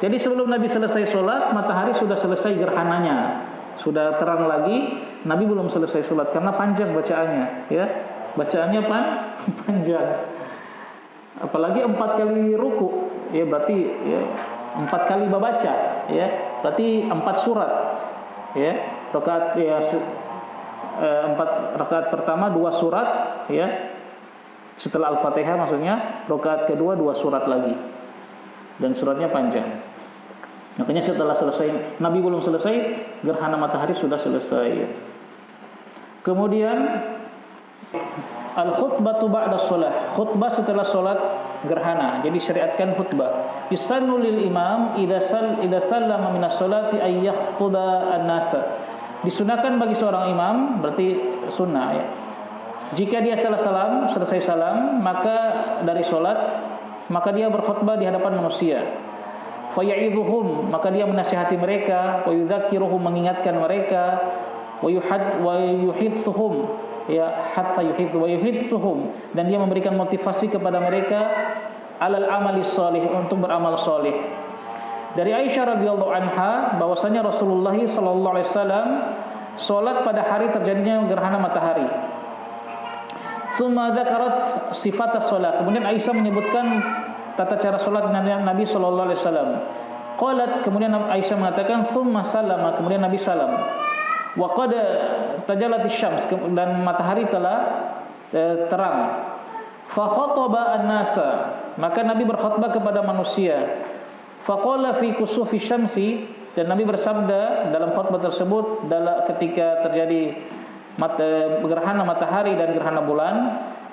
Jadi sebelum Nabi selesai sholat, matahari sudah selesai gerhananya, sudah terang lagi. Nabi belum selesai sholat karena panjang bacaannya, ya, bacaannya panjang. Apalagi 4 kali ruku, ya, berarti, ya, 4 kali baca, ya, berarti 4 surat, ya, rakaat, ya, 4 rakaat pertama 2 surat, ya, setelah Al-Fatihah maksudnya. Rakaat kedua 2 surat lagi, dan suratnya panjang. Makanya setelah selesai, Nabi belum selesai, gerhana matahari sudah selesai. Kemudian al-khutbatu ba'da shalah, khutbah setelah salat gerhana. Jadi syariatkan khutbah. Yusannu lil imam idza sallama minas salati ay yakhtuba an-nasa. Disunahkan bagi seorang imam, berarti sunnah, ya, jika dia setelah selesai salam, maka dari sholat, maka dia berkhutbah di hadapan manusia. faya'idhuhum, maka dia menasihati mereka, wa yudzakiruhum, mengingatkan mereka, wa yuhithuhum, ya hatta yuhithu wa yuhithuhum, dan dia memberikan motivasi kepada mereka alal amali shalih, untuk beramal saleh. Dari Aisyah radhiyallahu anha bahwasanya Rasulullah sallallahu alaihi wasallam salat pada hari terjadinya gerhana matahari. Tsumma dzakarat sifat as-shalah. Kemudian Aisyah menyebutkan tata cara salat Nabi sallallahu alaihi wasallam. Qalat, kemudian Aisyah mengatakan tsumma sallama, kemudian Nabi salam. Wa qad tajallat asy-syams, dan matahari telah terang. Fa khataba an-nasa, maka Nabi berkhutbah kepada manusia. Faqala fi kusufi syamsi, dan Nabi bersabda dalam khutbah tersebut ketika terjadi gerhana matahari dan gerhana bulan,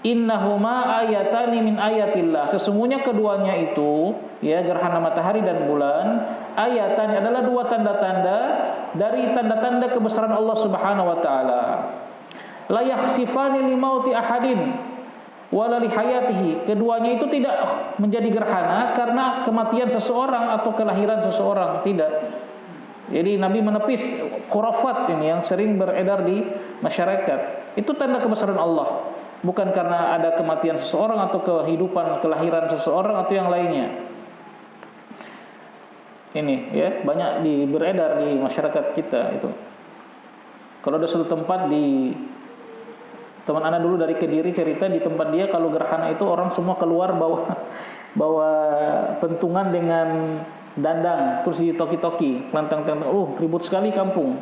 innahuma ayatani min ayatillah, sesungguhnya keduanya itu, ya, gerhana matahari dan bulan, ayatani adalah dua tanda-tanda dari tanda-tanda kebesaran Allah Subhanahu wa taala. La yakhsifani li mauti ahadin wala li hayatihi, keduanya itu tidak menjadi gerhana karena kematian seseorang atau kelahiran seseorang, tidak. Jadi Nabi menepis khurafat ini yang sering beredar di masyarakat. Itu tanda kebesaran Allah, bukan karena ada kematian seseorang atau kehidupan, kelahiran seseorang atau yang lainnya. Ini, ya, banyak beredar di masyarakat kita itu. Kalau ada suatu tempat di teman anak dulu dari Kediri cerita, di tempat dia kalau gerhana itu orang semua keluar bawa pentungan dengan dandang, terus ditoki-toki, kelantang-kelantang. Ribut sekali kampung.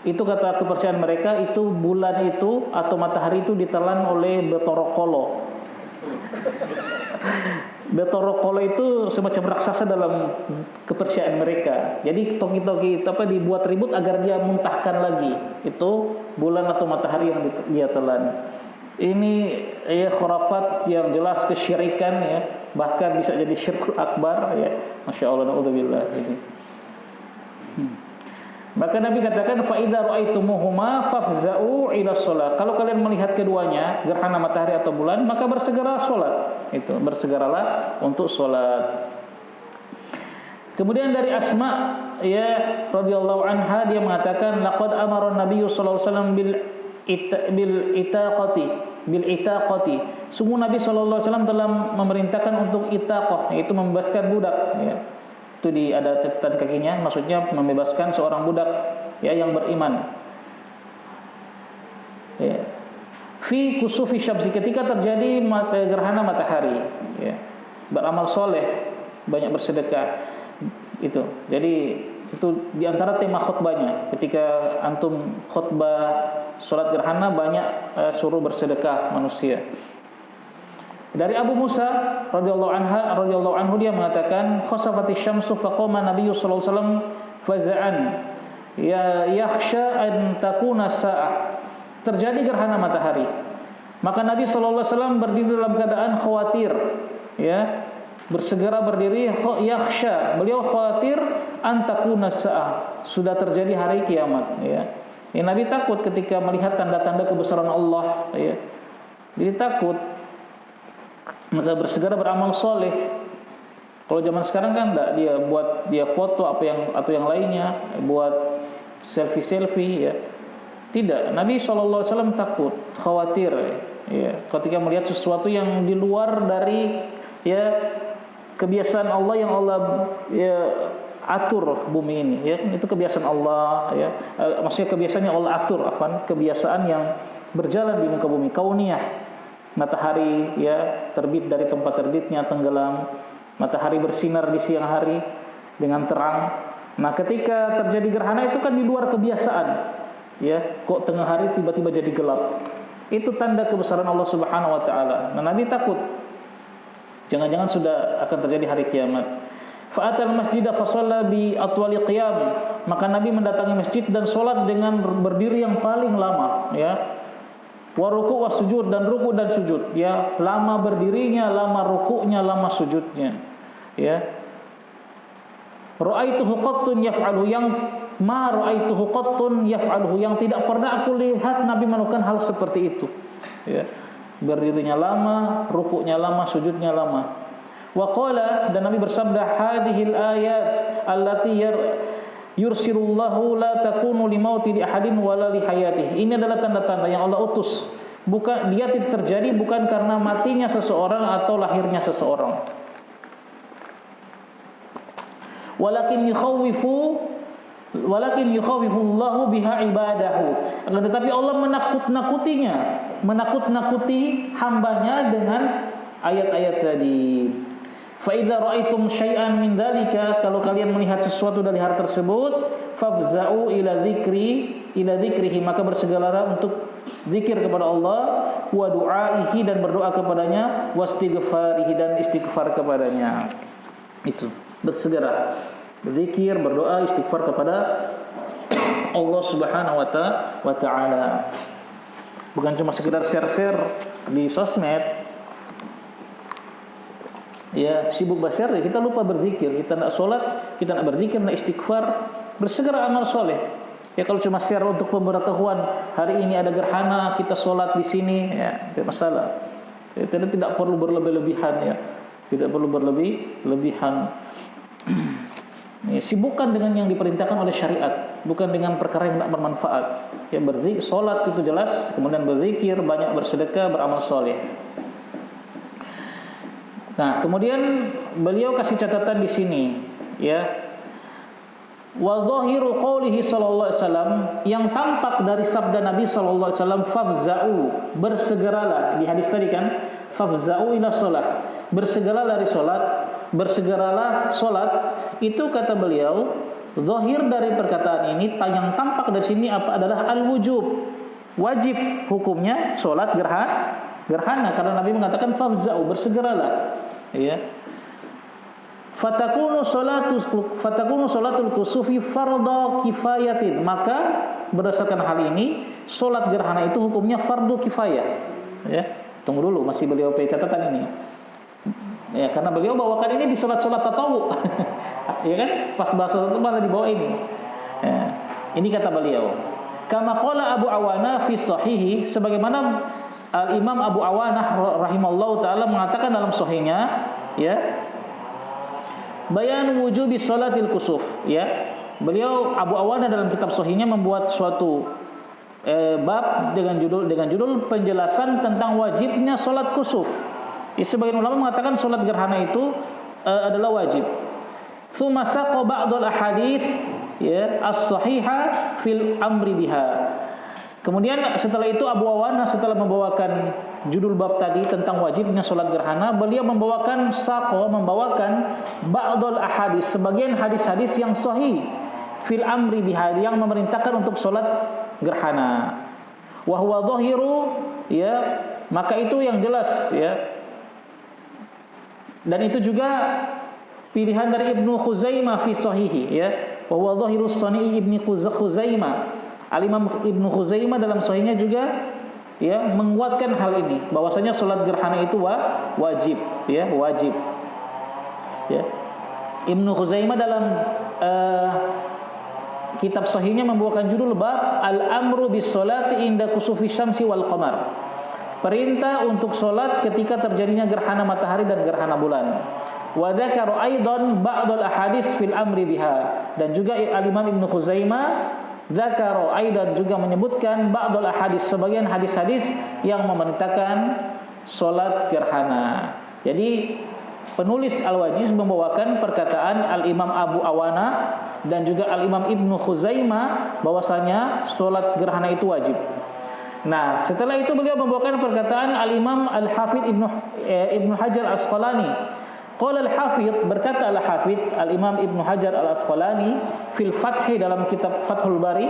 Itu kata kepercayaan mereka, itu bulan itu atau matahari itu ditelan oleh Betorokolo. Betorokolo itu semacam raksasa dalam kepercayaan mereka. Jadi toki-toki itu dibuat ribut agar dia muntahkan lagi. Itu bulan atau matahari yang dia telan. Ini, ya, khurafat yang jelas kesyirikan, ya, bahkan bisa jadi syirkul akbar, ya. Masya Allah, naudzubillah. Maka Nabi katakan, fa idza ra'aitumuhuma fafza'u ila shalah. Kalau kalian melihat keduanya, gerhana matahari atau bulan, maka bersegeralah salat. Itu, bersegeralah untuk salat. Kemudian dari Asma, ya, radhiyallahu anha, dia mengatakan, laqad amara an-nabiyyu sallallahu alaihi wasallam bil itaqati. Sungguh Nabi sallallahu alaihi wasallam telah memerintahkan untuk itaqah, yaitu membebaskan budak, ya. Itu ada catatan kakinya, maksudnya membebaskan seorang budak, ya, yang beriman. Ya. Fi kusufi syamsi, ketika terjadi gerhana matahari, ya. Beramal soleh, banyak bersedekah. Itu. Jadi itu diantara tema khutbahnya. Ketika antum khutbah sholat gerhana, banyak suruh bersedekah manusia. Dari Abu Musa radhiyallahu anhu dia mengatakan, khasafati syamsu faqama Nabiyyu sallallahu alaihi wasallam faza'an ya yakhsha an takuna sa'ah. Terjadi gerhana matahari, maka Nabi sallallahu alaihi wasallam berdiri dalam keadaan khawatir, ya, bersegera berdiri, yakhsha, beliau khawatir an takuna sa'ah, sudah terjadi hari kiamat, ya. Nabi takut ketika melihat tanda-tanda kebesaran Allah, ya. Jadi takut, maka bersegera beramal soleh. Kalau zaman sekarang kan enggak, dia foto atau yang lainnya, buat selfie, ya. Tidak, Nabi SAW takut, khawatir, ya, ketika melihat sesuatu yang di luar dari, ya, kebiasaan Allah yang Allah, ya, atur bumi ini, ya. Itu kebiasaan Allah, ya. Maksudnya kebiasaan yang Allah atur, kebiasaan yang berjalan di muka bumi, kauniyah. Matahari, ya, terbit dari tempat terbitnya, tenggelam. Matahari bersinar di siang hari dengan terang. Nah, ketika terjadi gerhana itu kan di luar kebiasaan, ya. Kok tengah hari tiba-tiba jadi gelap? Itu tanda kebesaran Allah Subhanahu wa taala. Nah, Nabi takut jangan-jangan sudah akan terjadi hari kiamat. Fa'atal masjidah fa shalla bi atwali qiyam. Maka Nabi mendatangi masjid dan salat dengan berdiri yang paling lama, ya. Wa ruku' wa sujud, dan ruku' dan sujud, ya, lama berdirinya, lama ruku'nya, lama sujudnya, ya. Ra'aituhu qattun yaf'alu, yang ma ra'aituhu qattun yaf'aluhu, yang tidak pernah aku lihat Nabi melakukan hal seperti itu, ya. Berdirinya lama, ruku'nya lama, sujudnya lama. Wa qala, dan Nabi bersabda, hadhil ayat allati yursilullahu la takunu limauti li ahadin wala li hayatihi. Ini adalah tanda-tanda yang Allah utus. Bukan, dia tidak terjadi bukan karena matinya seseorang atau lahirnya seseorang. Walakin yukhawwifullahu biha ibadahu. Akan tetapi Allah menakut-nakuti hambanya dengan ayat-ayat tadi. Fa idza ra'aitum syai'an min dzalika, kalau kalian melihat sesuatu dari hal tersebut, fafza'u ila dzikrihi, maka bersegeralah untuk zikir kepada Allah, wa du'aihi, dan berdoa kepadanya, wastighfarihi, dan istighfar kepadanya. Itu, bersegera berzikir, berdoa, istighfar kepada Allah Subhanahu wa taala. Bukan cuma sekedar share-share di sosmed. Ya, sibuk bershare, ya kita lupa berzikir. Kita nak solat, kita nak berzikir, nak istighfar, bersegera amal soleh. Ya kalau cuma share untuk pemberitahuan, hari ini ada gerhana, kita solat di sini, ya tidak masalah. Ya, tidak perlu berlebih-lebihan, ya. Tidak perlu berlebih-lebihan. Ya, sibukkan dengan yang diperintahkan oleh syariat, bukan dengan perkara yang tidak bermanfaat. Ya, berzikir, solat itu jelas, kemudian berzikir, banyak bersedekah, beramal soleh. Nah, kemudian beliau kasih catatan di sini, ya. Wa dhahiru qoulihi sallallahu alaihi wasallam, yang tampak dari sabda Nabi sallallahu alaihi wasallam, fafza'u, bersegeralah. Di hadis tadi kan, fafza'u ila shalah, bersegeralah dari salat, bersegeralah salat. Itu kata beliau, zahir dari perkataan ini, yang tampak dari sini apa adalah al-wujub, wajib hukumnya salat gerhana, karena Nabi mengatakan fafza'u, bersegeralah, ya. Fatakunu salatul kusufi fardhu kifayatin, maka berdasarkan hal ini salat gerhana itu hukumnya fardu kifayah, ya. Tunggu dulu, masih beliau pakai catatan ini, ya, karena beliau bawakan ini di salat-salat tatawu. Ya kan, pas bahasa itu malah dibawa ini, ya. Ini kata beliau, kama qala Abu Awana fi sahihi, sebagaimana Al-Imam Abu Awanah rahimallahu taala mengatakan dalam sahihnya, ya, bayan wujubi salatil kusuf, ya. Beliau Abu Awanah dalam kitab sahihnya membuat suatu bab dengan judul penjelasan tentang wajibnya salat kusuf. Ya, sebagian ulama mengatakan salat gerhana itu adalah wajib. Tsumma saqa ba'dul ahadits, ya, as-sahihah fil amri biha. Kemudian setelah itu Abu Awanah setelah membawakan judul bab tadi tentang wajibnya salat gerhana, beliau membawakan ba'dul ahadits, sebagian hadis-hadis yang sahih fil amri biha, yang memerintahkan untuk salat gerhana. Wa huwa dhahiru, ya, maka itu yang jelas, ya. Dan itu juga pilihan dari Ibnu Khuzaimah fi sahihi, ya. Wa huwa dhahiru sani Ibnu Khuzaimah. Al-Imam Ibnu Khuzaimah dalam sahihnya juga, ya, menguatkan hal ini, bahwasanya salat gerhana itu wajib, ya, wajib. Ya. Ibnu Khuzaimah dalam kitab sahihnya membawakan judul bab al-amru bis salati inda kusufi syamsi wal qamar. Perintah untuk salat ketika terjadinya gerhana matahari dan gerhana bulan. Wa dzakara aidan ba'dul ahadits fil amri biha, dan juga Al-Imam Ibnu Khuzaimah dzakara aidan juga menyebutkan ba'dul ahadits, sebagian hadis-hadis yang memerintahkan salat gerhana. Jadi penulis Al-Wajiz membawakan perkataan Al-Imam Abu Awana dan juga Al-Imam Ibnu Khuzaimah bahwasanya salat gerhana itu wajib. Nah, setelah itu beliau membawakan perkataan Al-Imam Al-Hafidz Ibnu Hajar Al-Asqalani. Qala Al-Hafidz, berkata Al-Hafidz Al-Imam Ibnu Hajar Al-Asqalani fil Fathi, dalam kitab Fathul Bari.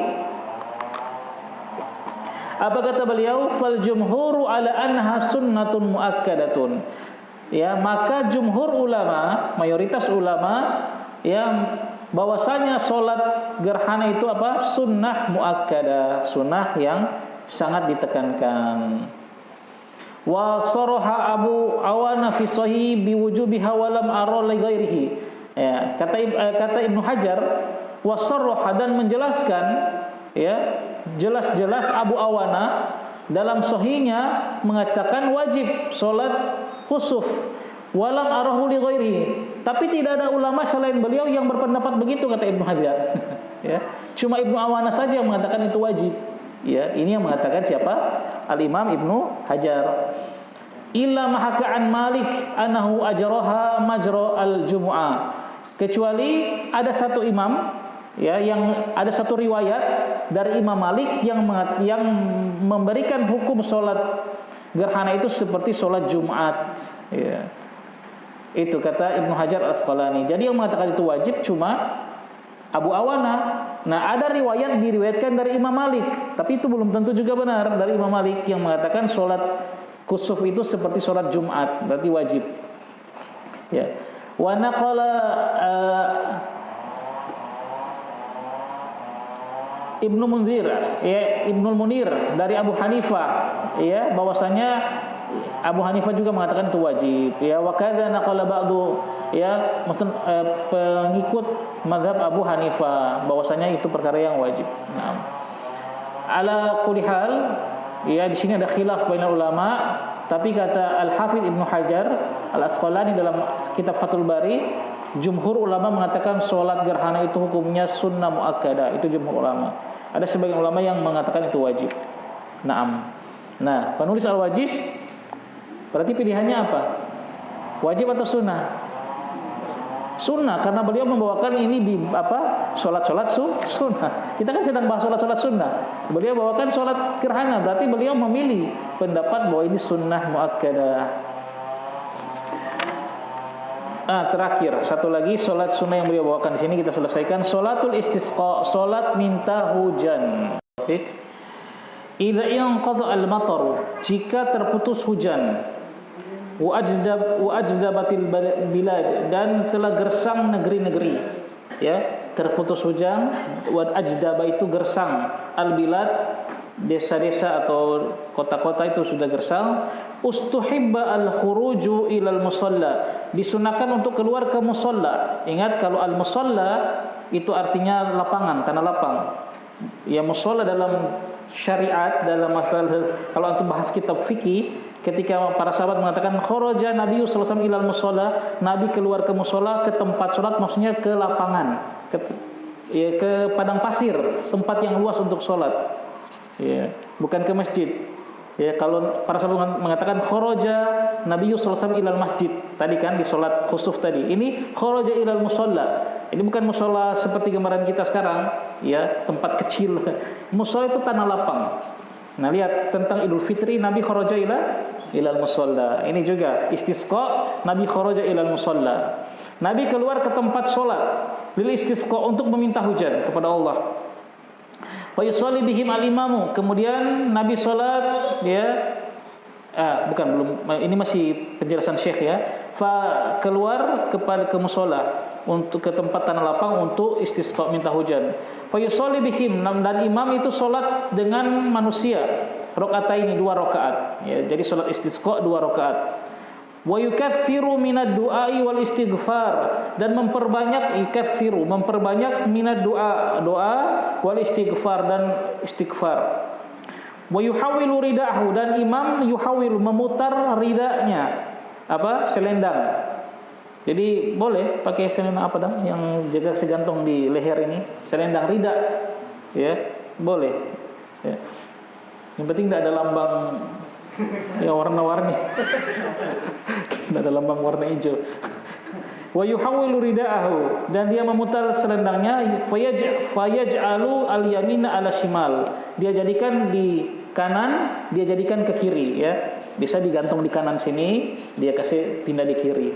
Apa kata beliau? Fal jumhuru ala anha sunnatun muakkadatun. Ya, maka jumhur ulama, mayoritas ulama, yang bahwasanya salat gerhana itu apa? Sunnah muakkadah, sunnah yang sangat ditekankan. Wa saraha Abu Awana fi sahih biwujubiha wa lam ara li ghairihi. Ya, kata Ibnu Hajar, wa saraha, dan menjelaskan, ya, jelas-jelas Abu Awana dalam sahihnya mengatakan wajib salat khusuf, Walam arahu li ghairihi. Tapi tidak ada ulama selain beliau yang berpendapat begitu, kata Ibnu Hajar. Ya. Cuma Ibnu Awana saja yang mengatakan itu wajib. Ya, ini yang mengatakan siapa? Al-Imam Ibnu Hajar. Illa mahaka'an Malik anahu ajraha majra al-jumu'ah. Kecuali ada satu imam, ya, yang ada satu riwayat dari Imam Malik yang memberikan hukum sholat gerhana itu seperti sholat Jumat. Ya. Itu kata Ibnu Hajar Al-Asqalani. Jadi yang mengatakan itu wajib cuma Abu Awana. Nah, ada riwayat diriwayatkan dari Imam Malik, tapi itu belum tentu juga benar dari Imam Malik yang mengatakan sholat kusuf itu seperti sholat Jumat, berarti wajib. Ya. Wa naqala Ibnu Munzir, ya, Ibnu Munir dari Abu Hanifah, ya, bahwasanya Abu Hanifah juga mengatakan itu wajib. Ya, wa kadza naqala ba'du, ya, pengikut mazhab Abu Hanifah bahwasanya itu perkara yang wajib. Nah, ala kulli hal, ya, di sini ada khilaf bainal ulama, tapi kata Al-Hafidz Ibnu Hajar Al-Asqalani dalam kitab Fathul Bari, jumhur ulama mengatakan sholat gerhana itu hukumnya sunnah muakkadah, itu jumhur ulama. Ada sebagian ulama yang mengatakan itu wajib. Naam. Nah, penulis Al-Wajiz berarti pilihannya apa? Wajib atau sunnah? Sunnah, karena beliau membawakan ini di apa? Sholat-sholat sunnah. Kita kan sedang bahas sholat-sholat sunnah. Beliau bawakan sholat gerhana, berarti beliau memilih pendapat bahwa ini sunnah muakkadah. Terakhir satu lagi sholat sunnah yang beliau bawakan di sini kita selesaikan, sholatul istisqa, sholat minta hujan. Idza inqadha al-matar, jika terputus hujan, wa ajdabatil bilad, dan telah gersang negeri-negeri, ya, terputus hujan, wa ajdaba itu gersang, al-bilad desa-desa atau kota-kota itu sudah gersang, ustuhibba al-khuruju ilal musalla, disunahkan untuk keluar ke musalla. Ingat, kalau al-musalla itu artinya lapangan, tanah lapang. Ya, musalla dalam syariat, dalam masalah, kalau antum bahas kitab fikih, ketika para sahabat mengatakan kharaja Nabi sallallahu alaihi wasallam ilal musalla, Nabi keluar ke musalla, ke tempat salat, maksudnya ke lapangan, ke padang pasir, tempat yang luas untuk salat. Ya, bukan ke masjid. Ya, kalau para sahabat mengatakan kharaja Nabi sallallahu alaihi wasallam ilal masjid, tadi kan di salat khusuf tadi. Ini kharaja ilal musalla. Ini bukan musalla seperti gambaran kita sekarang, ya, tempat kecil. Musalla itu tanah lapang. Nah, lihat tentang Idul Fitri, Nabi kharaja ilal musalla. Ini juga istisqa, Nabi kharaja ilal musalla. Nabi keluar ke tempat salat lil istisqa, untuk meminta hujan kepada Allah. Wa yusalli bihim al-imamu, kemudian Nabi salat, ya, belum, ini masih penjelasan Syekh, ya. Keluar ke musalla, untuk ke tempat tanah lapang untuk istisqa, minta hujan. Fa yusalli bihim, dan imam itu salat dengan manusia, rakaataini, 2 rakaat, ya, jadi salat istisqa 2 rakaat. Wa yukaththiru minad du'ai wal istighfar, dan memperbanyak minad doa wal istighfar, dan istighfar. Wa yuhawwilu ridahu, dan imam yuhawwilu, memutar ridanya, selendang. Jadi boleh pakai selendang yang jaga segantung di leher ini, selendang rida, ya, boleh, ya. Yang penting tidak ada lambang ya warna-warni. Tidak ada lambang warna hijau. Wa yuhawwilu ridaahu, dan dia memutar selendangnya, fayaj'alu al-yamina ala shimal, dia jadikan di kanan, dia jadikan ke kiri, ya. Bisa digantung di kanan sini, dia kasih pindah di kiri.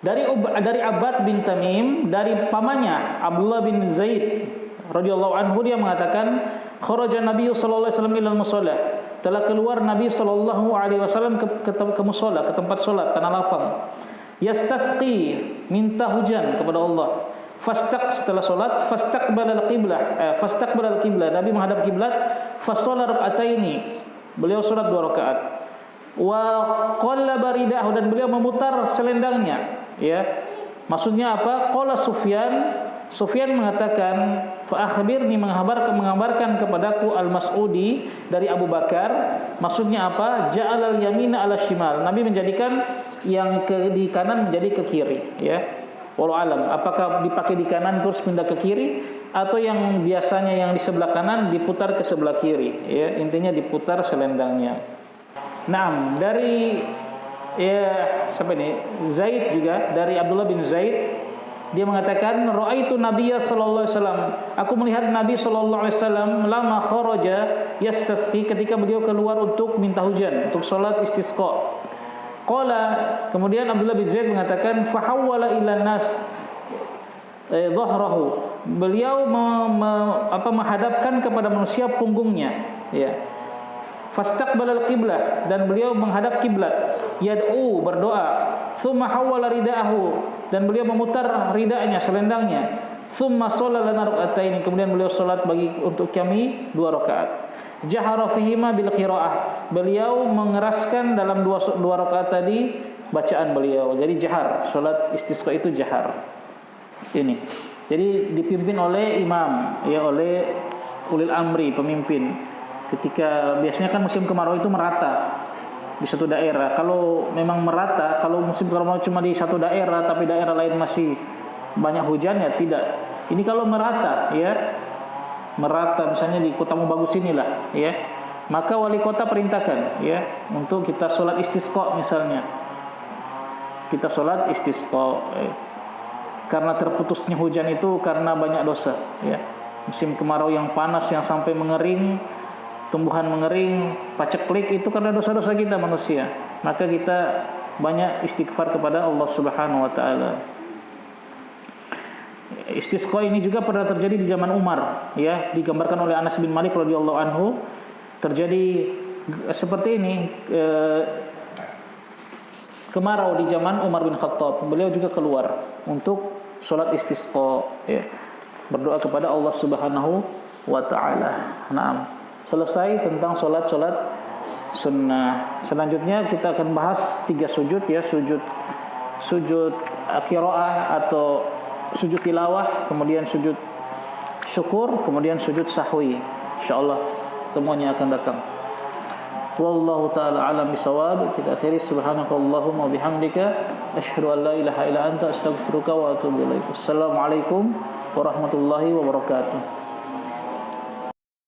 Dari Abbad bin Tamim, dari pamannya Abdullah bin Zaid radhiyallahu anhu, dia mengatakan kharaja Nabi sallallahu alaihi wasallam ilal musalla, telah keluar Nabi sallallahu alaihi wasallam ke musalla, ke tempat salat tanah lapang. Yastasqi, minta hujan kepada Allah. Setelah salat, fastaqbalal qiblah, Nabi menghadap kiblat, fasalla rak'ataini, beliau salat 2 rakaat. Wa qallaba ridahu, dan beliau memutar selendangnya, ya. Maksudnya apa? Qala Sufyan mengatakan, fa akhbirni, mengabarkan kepadaku, al-Mas'udi dari Abu Bakar, Maksudnya apa? Ja'alal yamina 'ala shimal. Nabi menjadikan yang di kanan menjadi ke kiri, ya. Wallahu alam. Apakah dipakai di kanan terus pindah ke kiri, atau yang biasanya yang di sebelah kanan diputar ke sebelah kiri, ya. Intinya diputar selendangnya. Naam, dari siapa ini? Zaid juga, dari Abdullah bin Zaid, dia mengatakan ra'aitu Nabiyya sallallahu alaihi wasallam, aku melihat Nabi sallallahu alaihi wasallam lama kharaja yastasqi, ketika beliau keluar untuk minta hujan, untuk salat istisqa. Qala, kemudian Abdullah bin Zaid mengatakan fahawwala ila nas dhahrahu, beliau menghadapkan kepada manusia punggungnya, ya. Fastaqbalal qiblah, dan beliau menghadap kiblat, yad'u, berdoa. Tsumma hawwala ridaahu, dan beliau memutar ridanya, selendangnya. Tsumma shalla lana rak'ataini, kemudian beliau salat untuk kami 2 rakaat. Jahara fihima bil qiraah, beliau mengeraskan dalam dua rakaat tadi bacaan beliau. Jadi jahar, salat istisqa itu jahar. Ini. Jadi dipimpin oleh imam, ya, oleh ulil amri, pemimpin. Ketika biasanya kan musim kemarau itu merata di satu daerah. Kalau memang merata, kalau musim kemarau cuma di satu daerah tapi daerah lain masih banyak hujan, ya tidak. Ini kalau merata, ya, merata misalnya di Kotamu Bagus inilah, ya, maka wali kota perintahkan, ya, untuk kita sholat istisqa misalnya. Kita sholat istisqa, karena terputusnya hujan itu karena banyak dosa, ya. Musim kemarau yang panas yang sampai mengering, tumbuhan mengering, paceklik, itu karena dosa-dosa kita manusia. Maka kita banyak istighfar kepada Allah Subhanahu wa taala. Istisqa ini juga pernah terjadi di zaman Umar, ya, digambarkan oleh Anas bin Malik radhiyallahu anhu. Terjadi seperti ini, kemarau di zaman Umar bin Khattab. Beliau juga keluar untuk sholat istisqa, ya, berdoa kepada Allah Subhanahu wa taala. Naam. Selesai tentang sholat-sholat sunnah. Selanjutnya kita akan bahas 3 sujud, ya, sujud qiraah atau sujud tilawah, kemudian sujud syukur, kemudian sujud sahwi. Insyaallah semuanya akan datang. Wallahu taala alam bisawab. Kita akhiri subhanakallahumma wa bihamdika asyhadu an la ilaha illa anta astaghfiruka wa atubu ilaik. Assalamualaikum warahmatullahi wabarakatuh.